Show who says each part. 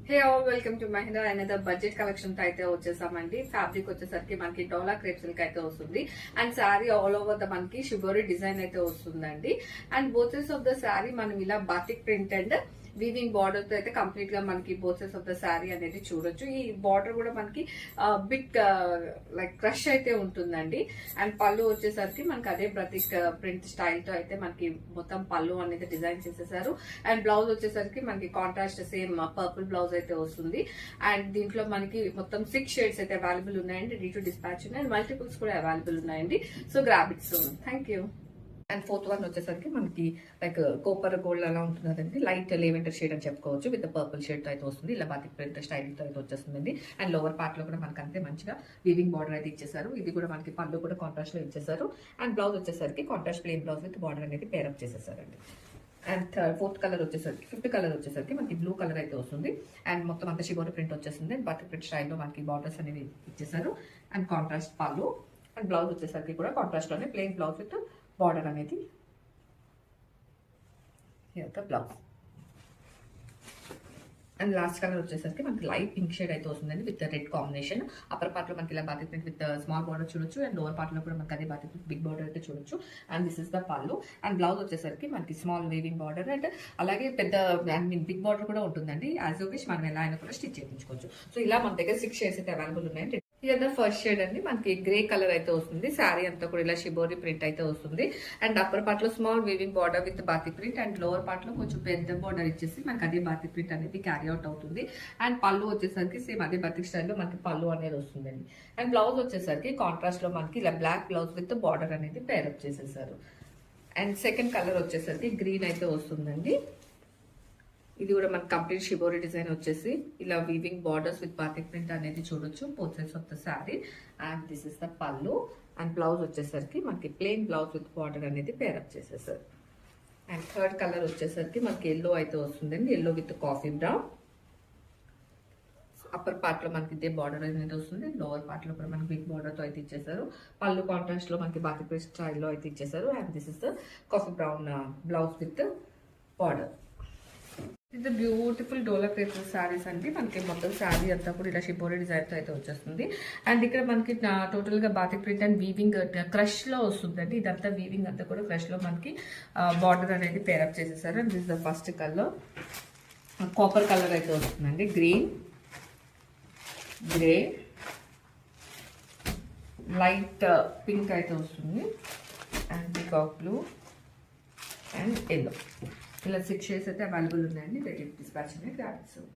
Speaker 1: Hey all welcome to మహిళ అనేది budget collection తో అయితే వచ్చేసామండి. ఫ్యాబ్రిక్ వచ్చేసరికి మనకి డోలా క్రేప్ సిల్క్ అయితే వస్తుంది and sari all over the మనకి షుగరీ డిజైన్ అయితే వస్తుందండి. And both of the sari మనం ఇలా batik print and weaving border తో అయితే కంప్లీట్ గా మనకి బోత్ ఆఫ్ ద శారీ అనేది చూడొచ్చు. ఈ బార్డర్ కూడా మనకి బిగ్ లైక్ క్రష్ అయితే ఉంటుందండి. అండ్ పళ్ళు వచ్చేసరికి మనకి అదే ప్రతిక్ ప్రింట్ స్టైల్ తో అయితే మనకి మొత్తం పళ్ళు అనేది డిజైన్ చేసేసారు. అండ్ బ్లౌజ్ వచ్చేసరికి మనకి కాంట్రాస్ట్ సేమ్ పర్పుల్ బ్లౌజ్ అయితే వస్తుంది. అండ్ దీంట్లో మనకి మొత్తం 6 షేడ్స్ అయితే అవైలబుల్ ఉన్నాయండి. రెడీ టు డిస్పాచ్ ఉన్నాయి. మల్టిపుల్స్ కూడా అవైలబుల్ ఉన్నాయండి. So grab it soon. Thank you. And fourth one వచ్చేసరికి మనకి లైక్ కోపర్ గోల్డ్ అలా ఉంటుంది కదండి. లైట్ లెవెండర్ షేడ్ అని చెప్పుకోవచ్చు. విత్ పర్పుల్ షేడ్ తో అయితే వస్తుంది. ఇలా బాతిక్ ప్రింట్ స్టైల్ తో అయితే వచ్చేస్తుందండి. అండ్ లోవర్ పార్ట్ లో కూడా మనకి అంతే మంచిగా వీవింగ్ బార్డర్ అయితే ఇచ్చేసారు. ఇది కూడా మనకి పళ్ళు కూడా కాంట్రాస్ట్ లో ఇచ్చేసారు. అండ్ బ్లౌజ్ వచ్చేసరికి contrast plain blouse with border అనేది పేరప్ చేసేసారండి. అండ్ ఫోర్త్ కలర్ వచ్చేసరికి ఫిఫ్త్ కలర్ వచ్చేసరికి మనకి బ్లూ కలర్ అయితే వస్తుంది. అండ్ మొత్తం అంతా షిబోరి ప్రింట్ వచ్చేస్తుంది. బాతిక్ ప్రింట్ స్టైల్లో మనకి బార్డర్స్ అనేవి ఇచ్చేసారు. అండ్ కాంట్రాస్ట్ పళ్ళు. అండ్ బ్లౌజ్ వచ్చేసరికి కూడా కాంట్రాస్ట్ లోనే ప్లెయిన్ బ్లౌజ్ విత్ బార్డర్ అనేది బ్లౌజ్. అండ్ లాస్ట్ కలర్ వచ్చేసరికి మనకి లైట్ పింక్ షేడ్ అయితే వస్తుందండి with red combination. Upper part లో మనకి ఇలా batik print with small border చూడొచ్చు. అండ్ లోవర్ పార్ట్ లో కూడా మనకి అదే బాతిక్ ప్రింట్ బిగ్ బార్డర్ అయితే చూడొచ్చు. అండ్ దిస్ ఇస్ ద పళ్ళు. అండ్ బ్లౌజ్ వచ్చేసరికి మనకి స్మాల్ వీవింగ్ బార్డర్ అండ్ అలాగే పెద్ద బిగ్ బార్డర్ కూడా ఉంటుందండి. యాజ్ ఓకేష్ మనం ఎలా అయినా కూడా స్టిచ్ చేయించుకోవచ్చు. సో ఇలా మన దగ్గర 6 షేడ్స్ అయితే అవైలబుల్ ఉన్నాయండి. ఇది ఫస్ట్ షేడ్ అండి. మనకి గ్రే కలర్ అయితే వస్తుంది. శారీ అంతా కూడా ఇలా షిబోరి ప్రింట్ అయితే వస్తుంది. అండ్ అప్పర్ పార్ట్ లో small weaving border with batik print and lower part లో కొంచెం పెద్ద బార్డర్ ఇచ్చేసి మనకి అదే బాతిక్ ప్రింట్ అనేది క్యారీ అవుట్ అవుతుంది. అండ్ పళ్ళు వచ్చేసరికి సేమ్ అదే బాతిక్ స్టైల్లో మనకి పళ్ళు అనేది వస్తుందండి. అండ్ బ్లౌజ్ వచ్చేసరికి కాంట్రాస్ట్ లో మనకి ఇలా బ్లాక్ బ్లౌజ్ విత్ బార్డర్ అనేది పేరప్ చేసేసారు. అండ్ సెకండ్ కలర్ వచ్చేసరికి గ్రీన్ అయితే వస్తుందండి. ఇది కూడా మనకి కంప్లీట్ షిబోరి డిజైన్ వచ్చేసి ఇలా weaving borders with batik print అనేది చూడొచ్చు both sides of the sari. And this is the పళ్ళు. అండ్ బ్లౌజ్ వచ్చేసరికి మనకి ప్లెయిన్ బ్లౌజ్ విత్ బార్డర్ అనేది పేరప్ చేసేసారు. అండ్ థర్డ్ కలర్ వచ్చేసరికి మనకి ఎల్లో అయితే వస్తుందండి. Yellow with coffee brown. Upper part లో మనకి ఇదే బార్డర్ అనేది వస్తుంది. లోవర్ పార్ట్ లో కూడా మనకి బిగ్ బార్డర్ తో అయితే ఇచ్చేసారు. పళ్ళు కాంట్రాస్ట్ లో మనకి బాతిక్ ప్రింట్ స్టైల్లో అయితే ఇచ్చేసారు. And this is the coffee brown blouse with border. ఇది బ్యూటిఫుల్ డోలా క్రేప్ శారీస్ అండి. మనకి మొత్తం శారీ అంతా కూడా ఇలా షిబోరి డిజైన్ తో అయితే వచ్చేస్తుంది. అండ్ ఇక్కడ మనకి టోటల్ గా batik print and weaving crush లో వస్తుందండి. ఇదంతా వీవింగ్ అంతా కూడా క్రష్ లో మనకి బార్డర్ అనేది పేరప్ చేసేసారు. And this the first colour copper colour అయితే వస్తుందండి. గ్రీన్, గ్రే, లైట్ పింక్ అయితే వస్తుంది. And peacock blue and yellow. ఇలా 6 షేడ్స్ అయితే అవైలబుల్ ఉన్నాయండి. రెడీ టు డిస్పాచ్ అనేది.